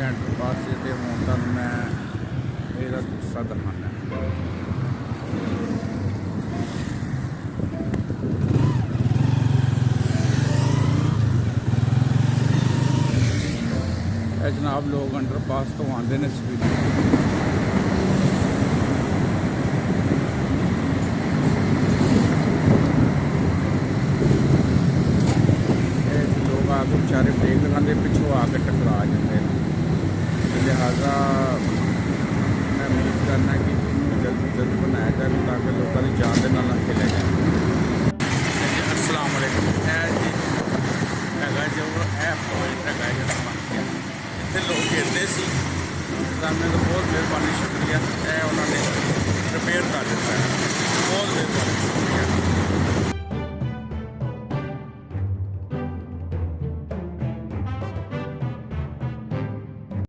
Underpass जिहड़े होण दा मैं ਇਹਦਾ किस्सा दिखाना। जनाब लोग अंडरपास तो आते हैं स्पीड लोग आके बेचारे ब्रेक लगाते पिछों आके टकरा जाते हैं। लिहाजा मैं उम्मीद करना कि जल्दी जल्दी बनाया जाए ताकि लोगों की जान के नाल खेलिया जाए। अस्सलाम वालेकुम।